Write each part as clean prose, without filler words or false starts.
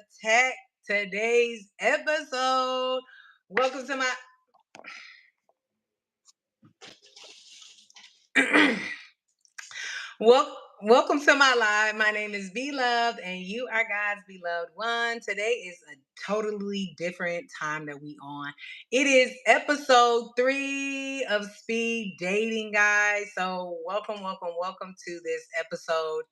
attack today's episode. Welcome to my welcome to my live. My name is Beloved, and you are God's beloved one. Today is a totally different time that we on. It is episode 3 of Speed Dating, guys. So welcome to this episode.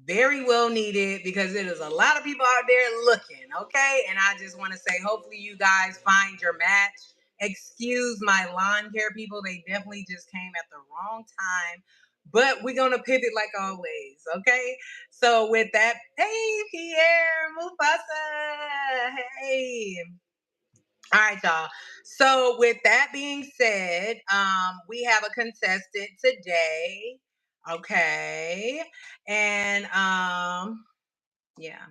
Very well needed because it is a lot of people out there looking. Okay, and I just want to say, hopefully, you guys find your match. Excuse my lawn care people; they definitely just came at the wrong time. But we're gonna pivot like always, okay? So with that, hey Pierre Mufasa, hey. All right, y'all. So with that being said, we have a contestant today. Okay. And yeah.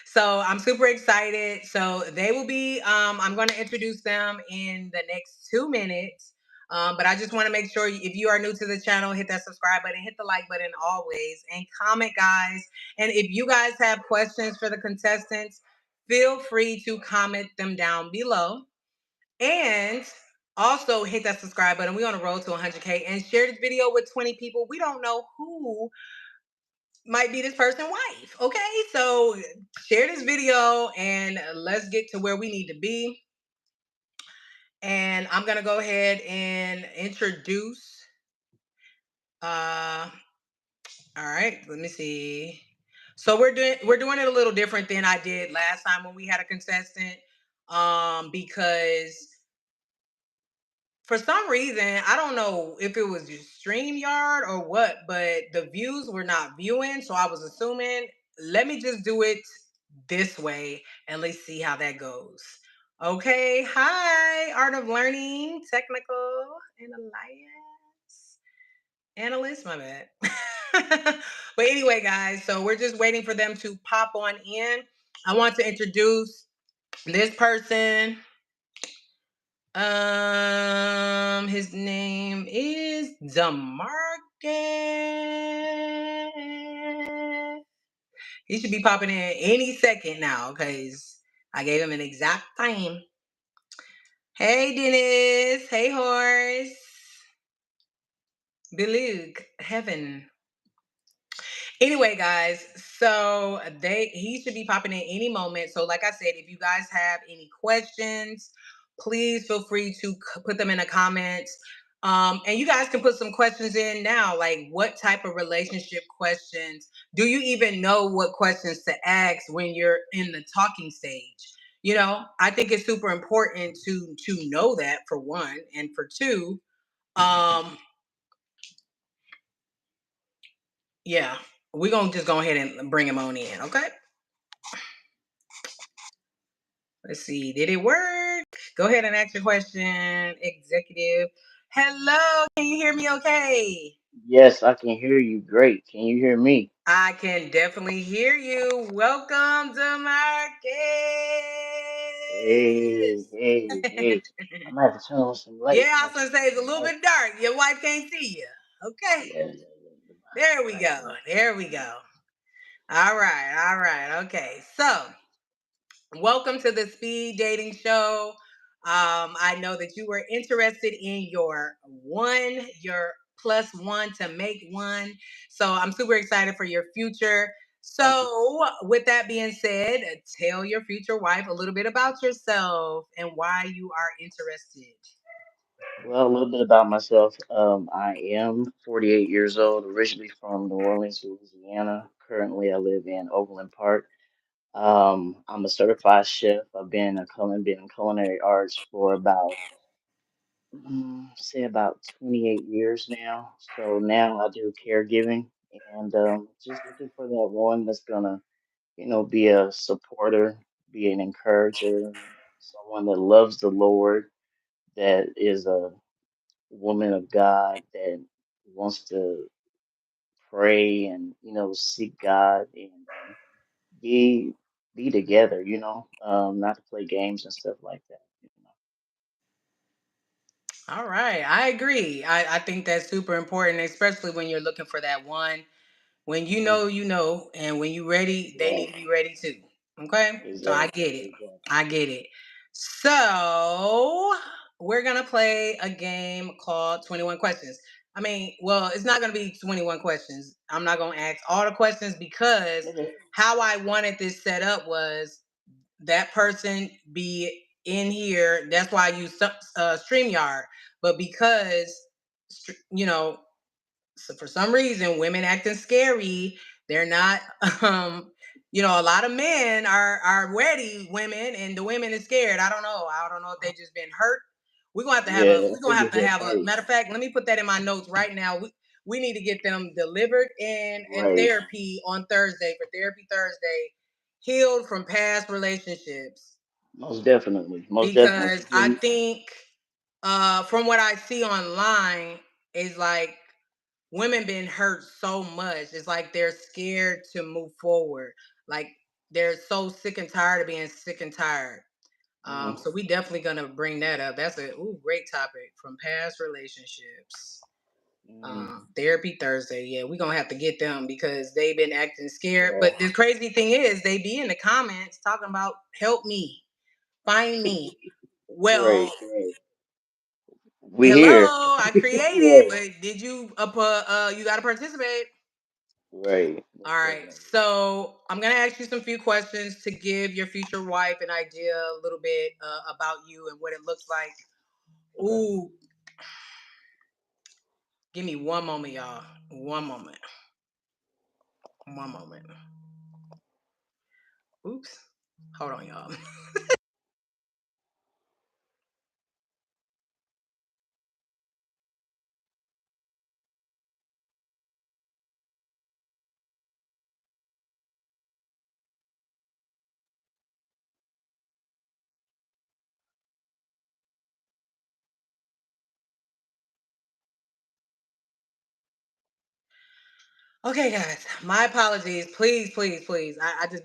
So I'm super excited. So they will be I'm going to introduce them in the next 2 minutes. But I just want to make sure if you are new to the channel, hit that subscribe button, hit the like button always, and comment, guys. And if you guys have questions for the contestants, feel free to comment them down below. And also hit that subscribe button. We're on a road to 100K, and share this video with 20 people. We don't know who might be this person's wife. Okay, so share this video and let's get to where we need to be. And I'm gonna go ahead and introduce. All right, let me see. So we're doing it a little different than I did last time when we had a contestant. Because for some reason, I don't know if it was just StreamYard or what, but the views were not viewing. So I was assuming, let me just do it this way and let's see how that goes. Okay. Hi, Art of Learning, Technical and Alliance Analyst, my bad. But anyway, guys, so we're just waiting for them to pop on in. I want to introduce this person. His name is DeMarcus. He should be popping in any second now because I gave him an exact time. Hey, Dennis. Hey, Horse. Beluga. Heaven. Anyway, guys, so he should be popping in any moment. So like I said, if you guys have any questions, please feel free to put them in the comments. And you guys can put some questions in now, like what type of relationship questions? Do you even know what questions to ask when you're in the talking stage? You know, I think it's super important to know that, for one, and for two, yeah, we're gonna just go ahead and bring him on in, okay? Let's see. Did it work? Go ahead and ask your question, executive. Hello. Can you hear me okay? Yes, I can hear you great. Can you hear me? I can definitely hear you. Welcome to Marcus. Hey. I'm gonna have to turn on some light. Yeah, I'm I gonna was gonna turn say on it's a some little light. bit dark. Your wife can't see you. Okay. Yeah. There we Right, go. right. There we go. All right. Okay. So welcome to the Speed Dating Show. I know that you were interested in your plus one to make one. So I'm super excited for your future. Thank you. So, with that being said, tell your future wife a little bit about yourself and why you are interested. Well, a little bit about myself. I am 48 years old, originally from New Orleans, Louisiana. Currently, I live in Overland Park. I'm a certified chef. Been in culinary arts for about say about 28 years now. So now I do caregiving and just looking for that one that's gonna, be a supporter, be an encourager, someone that loves the Lord, that is a woman of God that wants to pray and, seek God and be be together, not to play games and stuff like that. All right, I agree. I think that's super important, especially when you're looking for that one. When Hmm. you know, and when you ready, they need Right. to be ready too. Okay? So I Exactly. get it. Exactly. I get it. So we're gonna play a game called 21 Questions. I mean, well, it's not gonna be 21 questions. I'm not gonna ask all the questions because Okay. how I wanted this set up was that person be in here. That's why I use StreamYard. But because you know, so for some reason women acting scary, they're not a lot of men are ready women, and the women is scared. I don't know if they just been hurt. Yeah, I we're gonna think have it's to a have a hurt. matter of fact, let me put that in my notes right now. We need to get them delivered in Right. therapy on Thursday for therapy Thursday, healed from past relationships, Most definitely. Most definitely. because 'Cause I when think from what I see online is like women been hurt so much. It's like they're scared to move forward. Like they're so sick and tired of being sick and tired. Mhm. So we definitely gonna bring that up. That's a great topic, from past relationships. Mhm. Therapy Thursday. Yeah, we're gonna have to get them because they've been acting scared. Yeah. But the crazy thing is they be in the comments talking about help me, find me. Well, Right. Right. We here. hello, I created, Right. but did you you gotta participate. Right. All Most right. definitely. So I'm gonna ask you some few questions to give your future wife an idea a little bit about you and what it looks like. Okay. Ooh, give me one moment, y'all. One moment. One moment. Oops. Hold on, y'all. Okay, guys. My apologies. Please, please, please. I just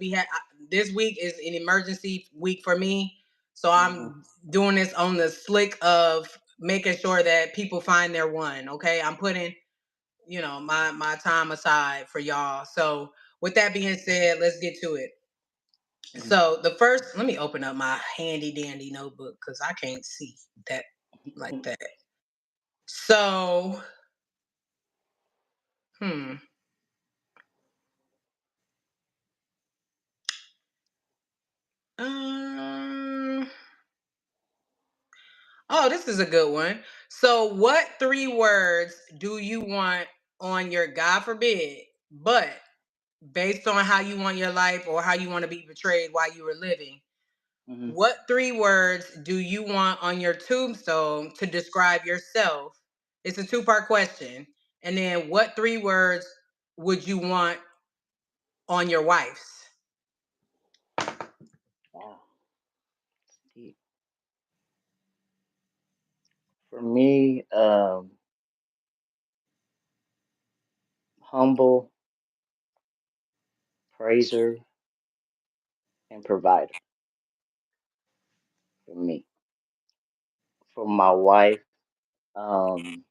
this week is an emergency week for me, so Mhm. I'm doing this on the slick of making sure that people find their one. Okay, I'm putting my time aside for y'all. So with that being said, let's get to it. Mhm. So the first, let me open up my handy dandy notebook because I can't see that like that. So, hmm. Um. Oh, this is a good one. So, what three words do you want on your, God forbid, but based on how you want your life or how you want to be portrayed while you were living? Mhm. What three words do you want on your tombstone to describe yourself? It's a two-part question. And then what three words would you want on your wife's? Wow. Deep. For me, humble, praiser, and provider. For me. For my wife, um,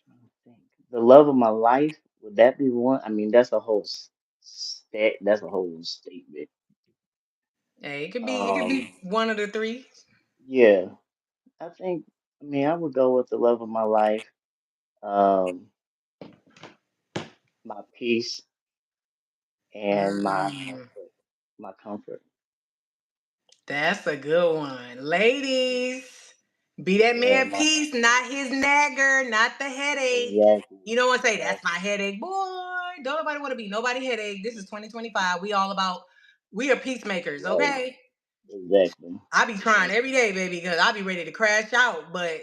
trying to think. The love of my life, would that be one? I mean, that's a whole that's a whole statement. Hey, it could be Um, one of the three. yeah, I think, I mean, I would go with the love of my life, um, my peace, and my Mm, comfort. My comfort. that's a good one. Ladies, be that Yeah, man my peace, not his nagger, not the headache. exactly, You know what I'm saying? That's my exactly. headache. Boy, don't nobody want to be nobody headache. This is 2025. We are peacemakers, Right, okay? exactly, I be trying exactly. every day, baby, because I be ready to crash out, but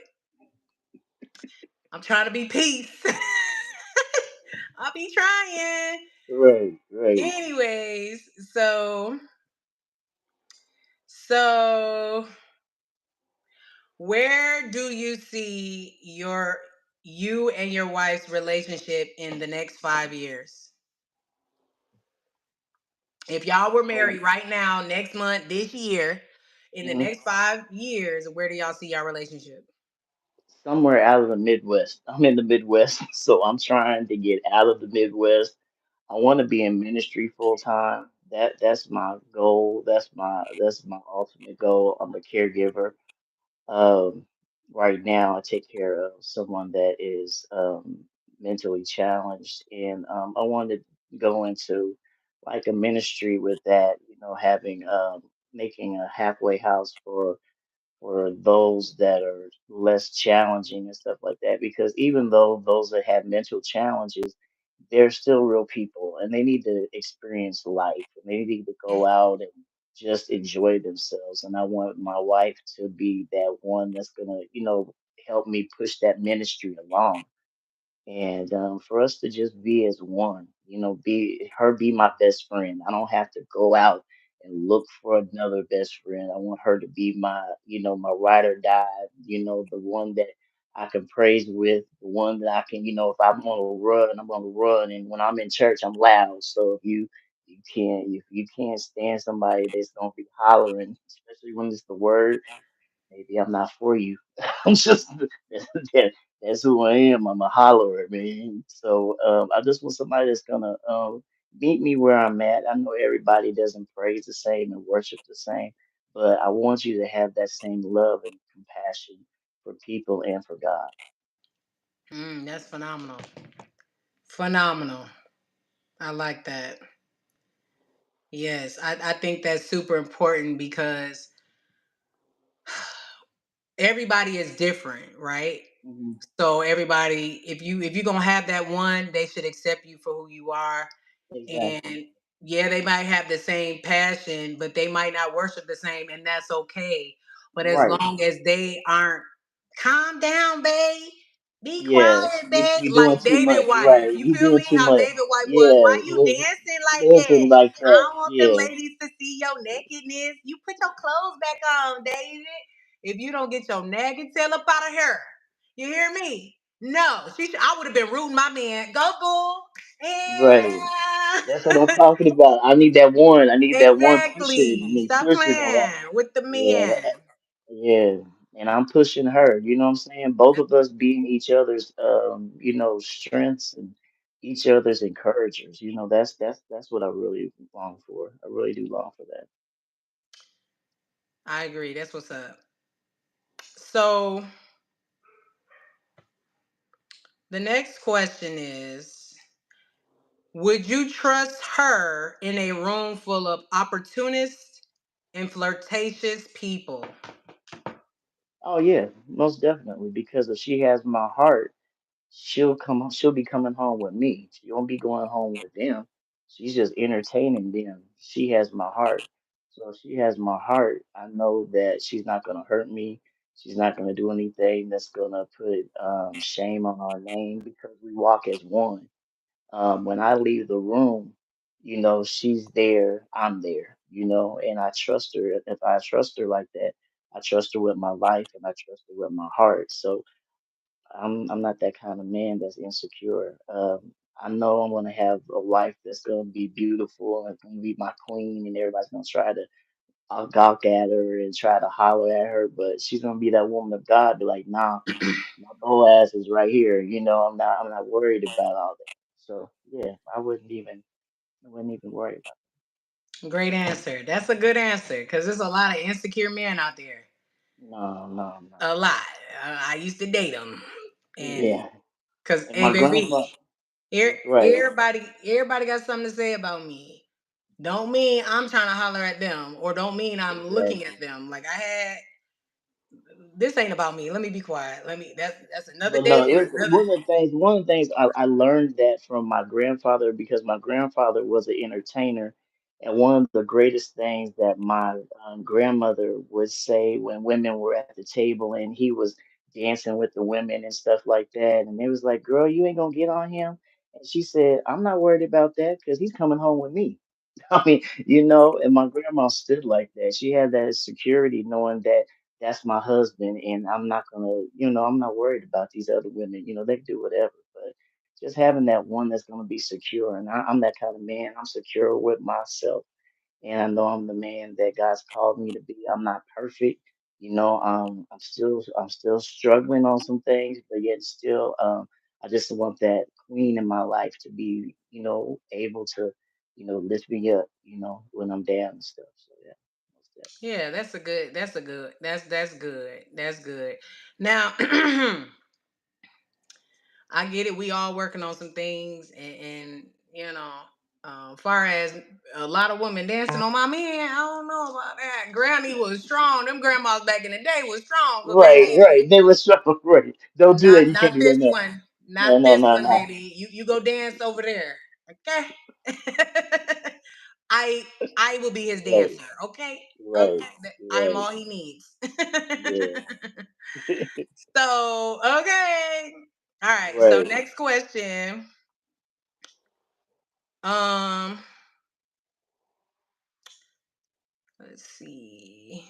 I'm trying to be peace. I be trying. Right, right. Anyways, so where do you see you and your wife's relationship in the next 5 years? If y'all were So, married right now, next month, this year, in the mhm. next 5 years, where do y'all see your relationship? somewhere out of the Midwest. I'm in the Midwest, so I'm trying to get out of the Midwest. I want to be in ministry full time. That's my goal. That's my ultimate goal. I'm a caregiver. Um, right now, I take care of someone that is mentally challenged, and I want to go into like a ministry with that. Having making a halfway house for those that are less challenging and stuff like that. Because even though those that have mental challenges, they're still real people and they need to experience life and they need to go out and just enjoy themselves. And I want my wife to be that one that's gonna, help me push that ministry along and for us to just be as one, be my best friend. I don't have to go out and look for another best friend. I want her to be my ride or die, the one that I can praise with, the one that I can, if I'm gonna run, I'm gonna run, and when I'm in church, I'm loud. So if you can't stand somebody that's gonna be hollering, especially when it's the word, maybe I'm not for you. I'm just that's who I am. I'm a hollerer, man. So I just want somebody that's gonna meet me where I'm at. I know everybody doesn't praise the same and worship the same, but I want you to have that same love and compassion for people and for God. That's phenomenal. Phenomenal. I like that. Yes, I think that's super important because everybody is different, right? Hmm. So everybody, if you're gonna have that one, they should accept you for who you are. Exactly. And yeah, they might have the same passion, but they might not worship the same, and that's okay. But as Right. long as they aren't, calm down, babe. Be Yeah. quiet, You babe. you're doing Like too David much. wife. Right. You You feel doing me? too How much. David wife was. Why Yeah. you dancing like Listen that? like I that. don't want them Yeah. ladies to see your nakedness. You put your clothes back on, David. If you don't get your nagging tail up out of here, you hear me? No, I would have been rooting my man. Go bull. Right. Yeah. That's what I'm talking about. I need that one. I need that one pushing Exactly. me, Stop pushing. playing with the Yeah, men. yeah. And I'm pushing her. You know what I'm saying? Both of us being each other's, strengths and each other's encouragers. That's what I really long for. I really do long for that. I agree. That's what's up. So the next question is, would you trust her in a room full of opportunists and flirtatious people? Oh yeah, most definitely. Because if she has my heart, she'll be coming home with me. She won't be going home with them. She's just entertaining them. She has my heart. So if she has my heart, I know that she's not gonna hurt me. She's not gonna do anything that's gonna put shame on our name because we walk as one. When I leave the room, she's there, I'm there, and I trust her. If I trust her like that, I trust her with my life and I trust her with my heart. So I'm not that kind of man that's insecure. I know I'm gonna have a wife that's gonna be beautiful and gonna be my queen, and everybody's gonna try to gawk at her and try to holler at her, but she's gonna be that woman of God. Be like, nah, my Boaz is right here. I'm not worried about all that. So yeah, I wouldn't even worry about Great answer. That's a good answer because there's a lot of insecure men out there. it. No, no, no. A lot. I used to date them, and Yeah, because and hey, my baby, grandpa. That's right. everybody got something to say about me. Don't mean I'm trying to holler at them, or don't mean I'm looking Exactly. at them. Like I had, this ain't about me. Let me be quiet. That's another But day no, for it's another. one of the things I learned that from my grandfather because my grandfather was an entertainer, and one of the greatest things that my grandmother would say when women were at the table and he was dancing with the women and stuff like that, and it was like, "Girl, you ain't gonna get on him," and she said, "I'm not worried about that because he's coming home with me." I mean, and my grandma stood like that. She had that security knowing that that's my husband and I'm not worried about these other women. They can do whatever. But just having that one that's gonna be secure. And I'm that kind of man. I'm secure with myself. And I know I'm the man that God's called me to be. I'm not perfect. I'm still struggling on some things, but yet still, I just want that queen in my life to be, able to, lift me up, when I'm down and stuff. So yeah, most definitely. Yeah, that's good. That's good. Now I get it. We all working on some things, and far as a lot of women dancing on my man, I don't know about that. Granny was strong. Them grandmas back in the day was strong, but Right, right. baby, They were struggle. Right. Don't do that. not You can't not do that this now. one, No, not no, this no, one, no. baby. You go dance over there, okay? I I will be his Right, dancer, okay? right, Okay, I am right, all he needs. yeah, So, okay. All right. So right. next question. Um, let's see.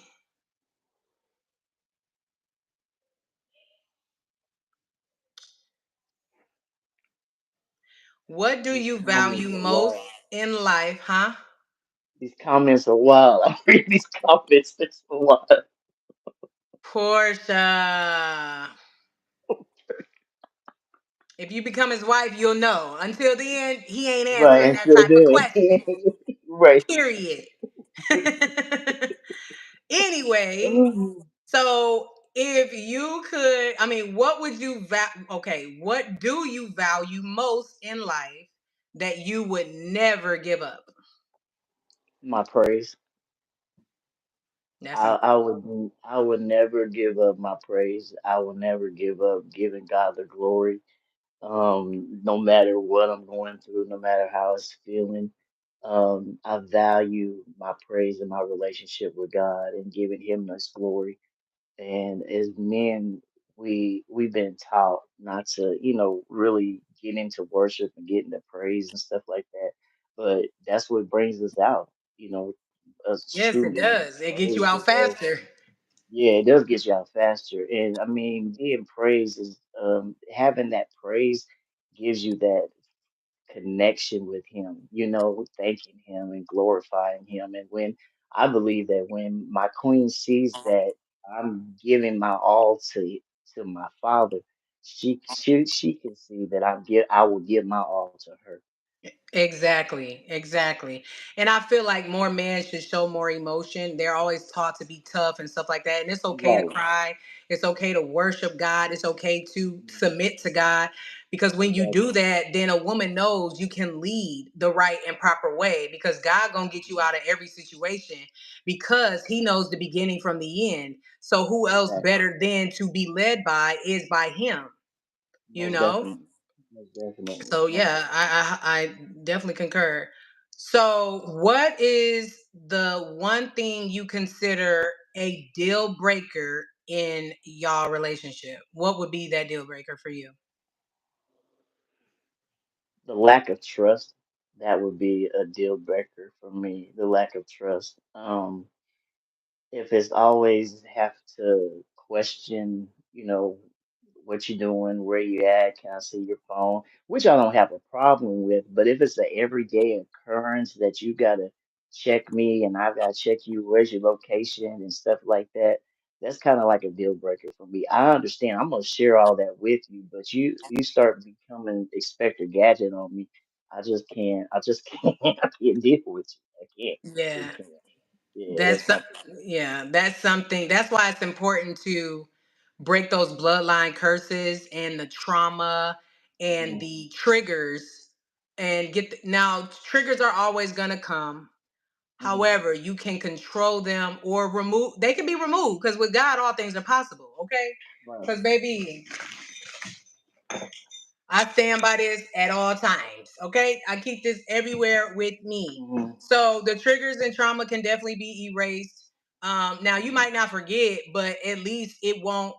What do These you value comments are most wild. in life, huh? These comments are wild. I'm reading these comments. It's wild. Portia. If you become his wife, you'll know. Until the end, he ain't Right, answering that until type of then. question. Right. Period. Anyway, so if you could, I mean, what would you okay, what do you value most in life that you would never give up? My praise. That's I, a I would I would never give up my praise. I would never give up giving God the glory. No matter what I'm going through, no matter how it's feeling. I value my praise and my relationship with God and giving Him this glory. And as men, we've been taught not to, really get into worship and get into praise and stuff like that. But that's what brings us out, us yes, it truly does. It gets you praise. out It does, faster. yeah, it does get you out faster. And I mean, being praised is having that praise gives you that connection with him, thanking him and glorifying him. And when I believe that when my queen sees that I'm giving my all to my father, she can see that I will give my all to her. Exactly, exactly. And I feel like more men should show more emotion. They're always taught to be tough and stuff like that. And it's okay to Right. cry. It's okay to worship God. It's okay to Mhm. submit to God. Because when you do Exactly. that, then a woman knows you can lead the right and proper way because God gonna get you out of every situation because he knows the beginning from the end. So who else Exactly. better than to be led by is by him, you Most know? definitely. Most definitely. So Most yeah, I definitely concur. So what is the one thing you consider a deal breaker in y'all relationship? What would be that deal breaker for you? The lack of trust, that would be a deal breaker for me. The lack of trust. If it's always have to question, what you're doing, where you at, can I see your phone, which I don't have a problem with, but if it's an everyday occurrence that you gotta check me and I gotta check you, where's your location and stuff like that, that's kind of like a deal breaker for me. I understand I'm gonna share all that with you, but you start becoming Inspector Gadget on me. I just can't I can't deal with you. I can't. I Yeah, really can't. Yeah, that's that's so- something. yeah, that's something. That's why it's important to break those bloodline curses and the trauma and Mhm. the triggers and now triggers are always going to come. Mhm. However, you can control them or remove. They can be removed because with God, all things are possible. Okay, Right. because baby, I stand by this at all times. Okay, I keep this everywhere with me. Mhm. So the triggers and trauma can definitely be erased. Now you Mhm. might not forget, but at least it won't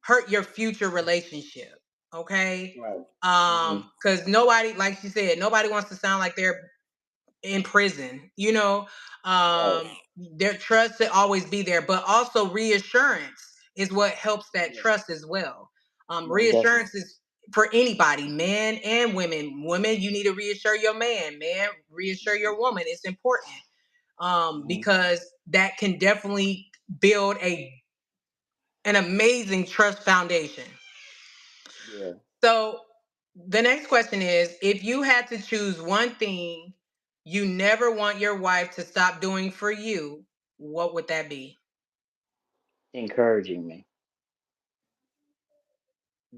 hurt your future relationship. Okay, Right. Mhm. because nobody, like she said, nobody wants to sound like they're in prison, Right. their trust to always be there, but also reassurance is what helps that Yeah. trust as well. Most definitely. Reassurance is for anybody, men and women. Women, you need to reassure your man, reassure Mhm. your woman. It's important Mhm. because that can definitely build a an amazing trust foundation. Yeah. So the next question is, if you had to choose one thing you never want your wife to stop doing for you, what would that be? Encouraging me.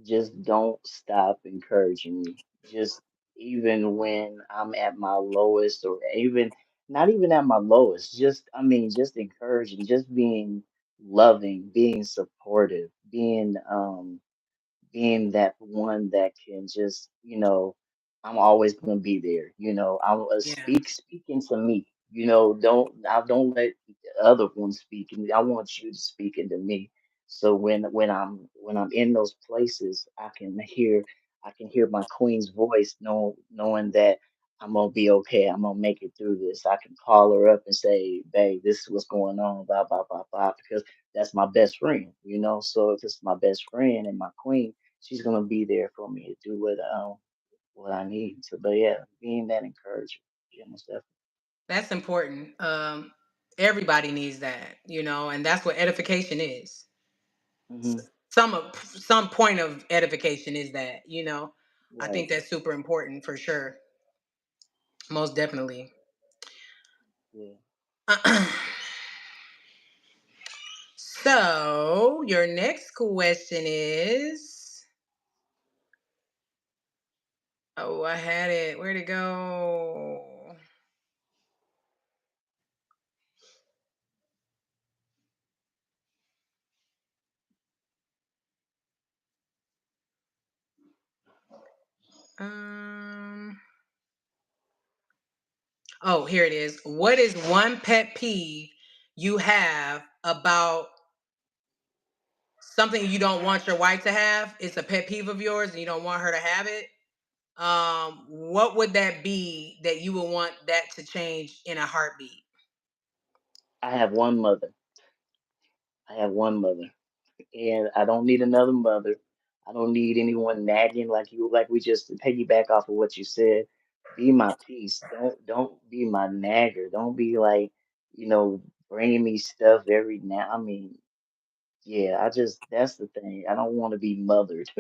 Just don't stop encouraging me. Just even when I'm at my lowest, or even not even at my lowest, just, I mean, just encouraging, just being loving, being supportive, being that one that can just, I'm always gonna be there. I'm Yeah, speaking to me. Don't let the other one speak, and I want you to speak into me. So when I'm in those places, I can hear my queen's voice, knowing that I'm gonna be okay. I'm gonna make it through this. I can call her up and say, "Babe, this is what's going on." Blah blah blah blah. Because that's my best friend. So if it's my best friend and my queen, she's gonna be there for me to do what I need. So, but yeah, being that encourager, yeah, most definitely. that's important. Everybody needs that, and that's what edification is. Hmm. Some point of edification is that, I Right. think that's super important for sure. Most definitely. Yeah. So, your next question is, oh, I had it. Where'd it go? Um, oh, here it is. What is one pet peeve you have about something you don't want your wife to have? It's a pet peeve of yours and you don't want her to have it. What would that be that you would want that to change in a heartbeat? I have one mother. I have one mother, and I don't need another mother. I don't need anyone nagging like you. Like, we just, to piggyback off of what you said. Be my peace. Don't be my nagger. Don't be like, bringing me stuff every now. I mean, yeah, that's the thing. I don't want to be mothered.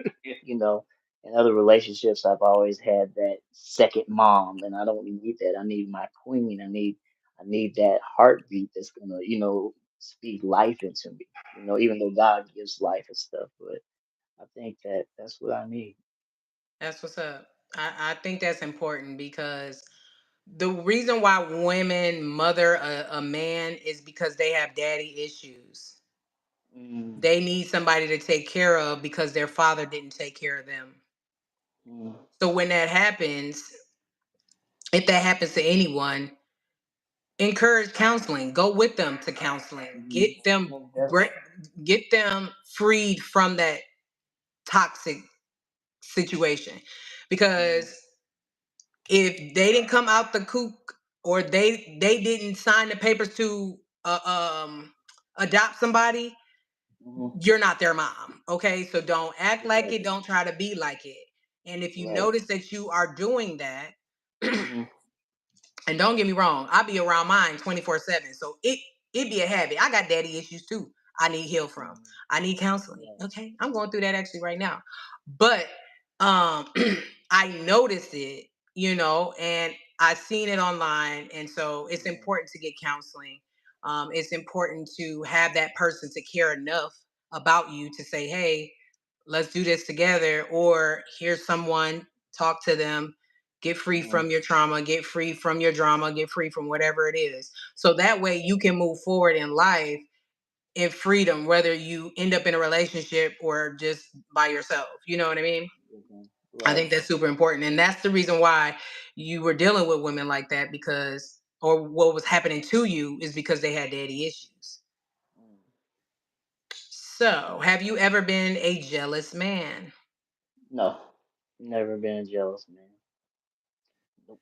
you know. In other relationships, I've always had that second mom, and I don't need that. I need my queen. I need that heartbeat that's gonna, speak life into me. Even though God gives life and stuff, but I think that's what I need. That's what's up. I think that's important because the reason why women mother a man is because they have daddy issues. Mm, They need somebody to take care of because their father didn't take care of them. mm, So when that happens, if that happens to anyone, encourage counseling. Go with them to counseling. mm, most definitely. Get them freed from that toxic situation. Mm, Because if they didn't come out the coop, or they didn't sign the papers to adopt somebody, mm, you're not their mom. Okay, so don't act like it, exactly. don't try to be like it. And if you Right. notice that you are doing that, Mm, and don't get me wrong, I be around mine 24/7. So it be a habit. I got daddy issues too. I need heal from. mm, I need counseling. right. Okay. I'm going through that actually right now. But um I noticed it, and I seen it online. And so it's Mm, important to get counseling. It's important to have that person to care enough about you to say, hey, let's do this together, or here's someone, talk to them, get free mm, from your trauma, get free from your drama, get free from whatever it is, so that way you can move forward in life in freedom, whether you end up in a relationship or just by yourself. You know what I mean? mhm, I right. think that's super important, and that's the reason why you were dealing with women like that, because, or what was happening to you is because they had daddy issues. Mm. So have you ever been a jealous man? No, never been a jealous man. Nope.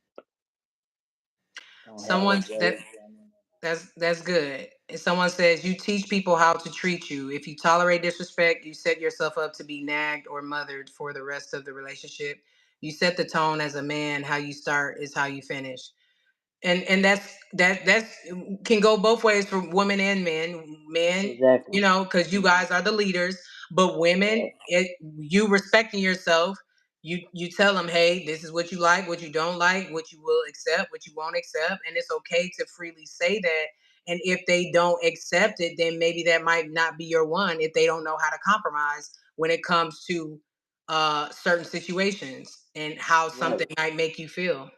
Don't have a Someone that jealous woman. That's good. And someone says you teach people how to treat you. If you tolerate disrespect, you set yourself up to be nagged or mothered for the rest of the relationship. You set the tone as a man. How you start is how you finish. and that's can go both ways for women and men, Exactly. because you Hmm. guys are the leaders. But women, Right. you respecting yourself, you tell them, hey, this is what you like, what you don't like, what you will accept, what you won't accept, and it's okay to freely say that. And if they don't accept it, then maybe that might not be your one, if they don't know how to compromise when it comes to certain situations and how Right. something might make you feel.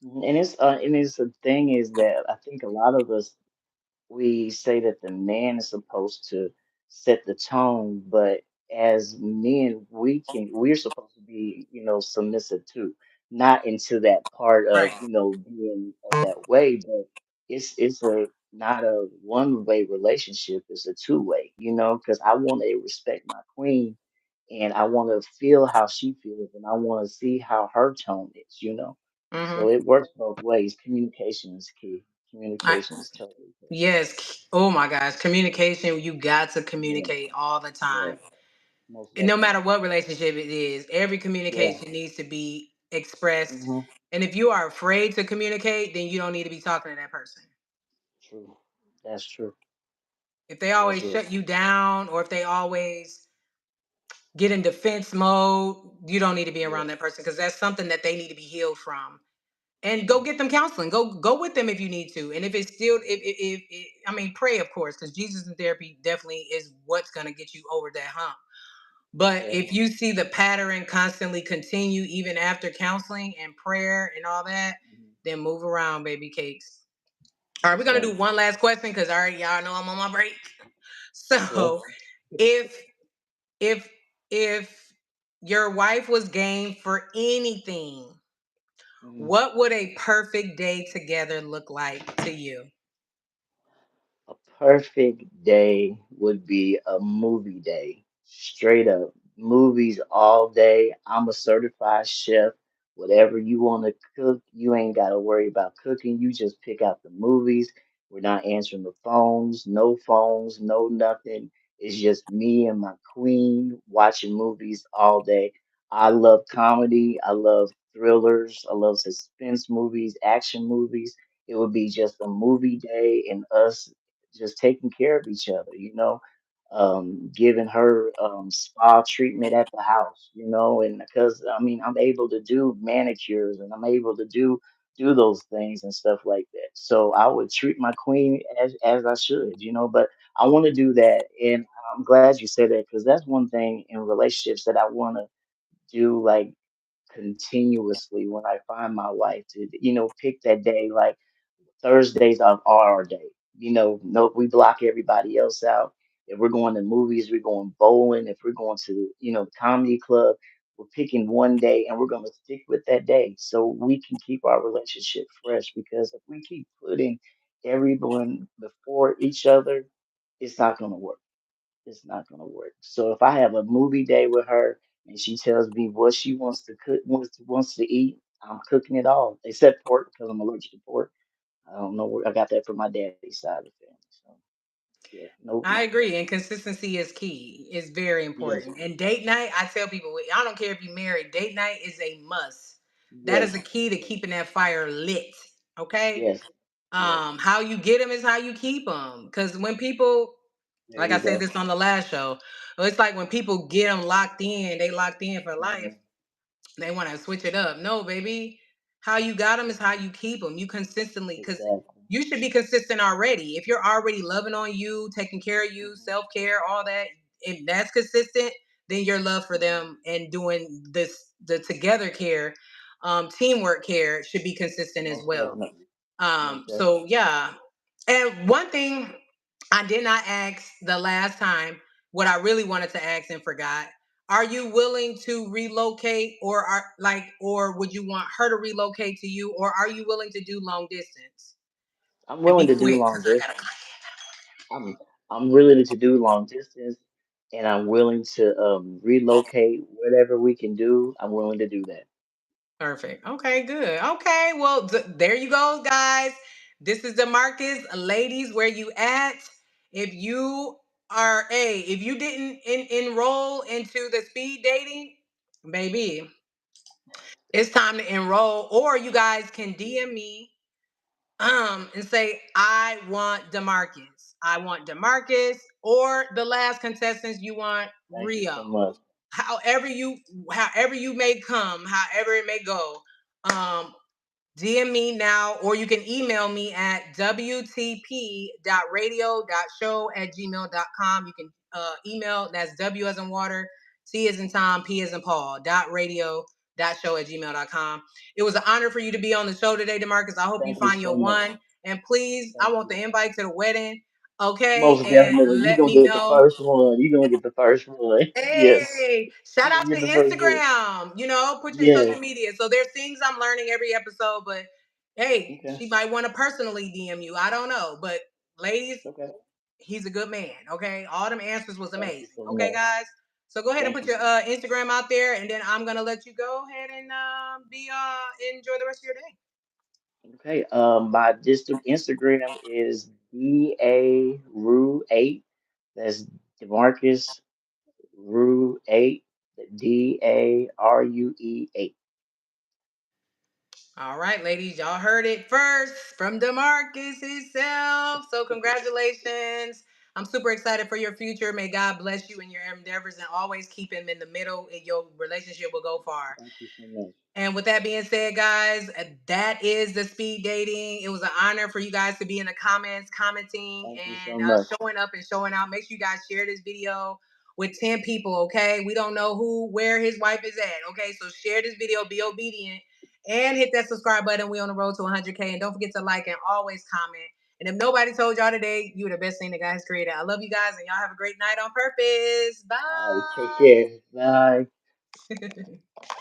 Mhm. And it's the thing is that I think a lot of us, we say that the man is supposed to set the tone, but as men, we're supposed to be, submissive too. Not into that part of, Right. being that way, but it's a not a one-way relationship, it's a two-way, because I want to respect my queen and I want to feel how she feels and I want to see how her tone is, Hmm. So it works both ways. Communication is key. I, Communication is totally key. yes. Oh my gosh. Communication. You got to Yeah, communicate all the yeah, time. most And no matter definitely. what relationship it is, every Yeah, communication needs to be expressed. hmm, And if you are afraid to communicate, then you don't need to be talking to that person. true. That's true. If they That's always real. shut you down, or if they always get in defense mode, you don't need to be Yeah. around that person, because that's something that they need to be healed from. And go Hmm. get them counseling. Go with them if you need to. And if it's still, if I mean, pray, of course, because Jesus in therapy definitely is what's gonna get you over that hump. But Yeah. if you see the pattern constantly continue even after counseling and prayer and all that, Hmm. then move around, baby cakes. All right, we're Most gonna do definitely. one last question because I already y'all know I'm on my break. Okay. So if if if your wife was game for anything, Mhm. what would a perfect day together look like to you? A perfect day would be a movie day. Straight up. Movies all day. I'm a certified chef. Whatever you want to cook, you ain't got to worry about cooking. You just pick out the movies. We're not answering the phones, no nothing. It's just me and my queen watching movies all day. I love comedy. I love thrillers. I love suspense movies, action movies. It would be just a movie day and us just taking care of each other, giving her spa treatment at the house, and because I mean I'm able to do manicures and I'm able to do those things and stuff like that. So I would treat my queen as I should, but I want to do that, and I'm glad you said that because that's one thing in relationships that I want to do like continuously when I find my wife to pick that day like Thursdays are our day. No, we block everybody else out. If we're going to movies, we're going bowling. If we're going to, the comedy club, we're picking one day and we're going to stick with that day so we can keep our relationship fresh. Because if we keep putting everyone before each other, it's not going to work. It's not going to work. So if I have a movie day with her and she tells me what she wants to cook, wants to eat, I'm cooking it all except pork because I'm allergic to pork. I don't know where I got that from my daddy's side of the family. So yeah, no I pork. agree, and consistency is key. It's very Yes, important. And date night, I tell people, I don't care if you're married, date night is a must. That is the yes, key to yes, keeping that fire lit. Okay. yes, yes. How you get them is how you keep them. Because when people, There like I you said go. this on the last show, it's like when people get them locked in, they locked in for life. Hmm. They want to switch it up. No, baby. How you got them is how Hmm. you keep them. You consistently, because Exactly. you should be consistent already. If you're already loving on you, taking care of you, Hmm. self care, all that, if that's consistent, then your love for Hmm. them and doing this, the together care, teamwork care should be consistent as Most well. definitely. Most So definitely. yeah. And one thing I did not ask the last time, what I really wanted to ask and forgot. Are you willing to relocate, or or would you want her to relocate to you, or are you willing to do long distance? I'm And willing be to do quick long because I gotta. distance. I'm I'm willing to do long distance, and I'm willing to relocate whatever we can do. I'm willing to do that. Perfect. Okay, good. Okay, well, there you go, guys. This is Demarcus. Ladies, where you at? If you if you didn't enroll into the speed dating, baby, it's time to enroll. Or you guys can DM me and say, I want Demarcus. I want Demarcus, or the last contestants you want Thank you Rio. so much. However you however you may come, however it may go. Um, DM me now, or you can email me at wtp.radio.show@gmail.com. You can email, that's W as in water, T as in Tom, P as in Paul, .radio.show@gmail.com. It was an honor for you to be on the show today, Demarcus. I hope you Thank you find so your much. one. And please, I Thank want you. the invite to the wedding. Okay. Most And definitely. You're let gonna me get the know. first one. You're gonna get the first one. Yes. Hey, shout You're out gonna to get the first one. Instagram. Put your Yes. social media. So there's things I'm learning every episode, but hey, Okay. she might want to personally DM you. I don't know. But ladies, Okay. he's a good man. Okay. All them answers was Thank you amazing. so Okay, much. guys. So go ahead and Thank put you your so much. Instagram out there, and then I'm gonna let you go ahead and be enjoy the rest of your day. Okay. My distant Instagram is DA Rue 8. That's Demarcus Rue 8. DARUE 8. All right, ladies, y'all heard it first from Demarcus himself. So congratulations. I'm super excited for your future. May God bless you in your endeavors and always keep him in the middle, and your relationship will go far. Thank you so much. And with that being said, guys, that is the speed dating. It was an honor for you guys to be in the comments, commenting, Thank you so and much. showing up and showing out. Make sure you guys share this video with 10 people, okay? We don't know where his wife is at, okay? So share this video, be obedient, and hit that subscribe button. We on the road to 100K. And don't forget to like and always comment. And if nobody told y'all today, you're the best thing the guys created. I love you guys, and y'all have a great night on purpose. All right. Take care. Bye. Bye.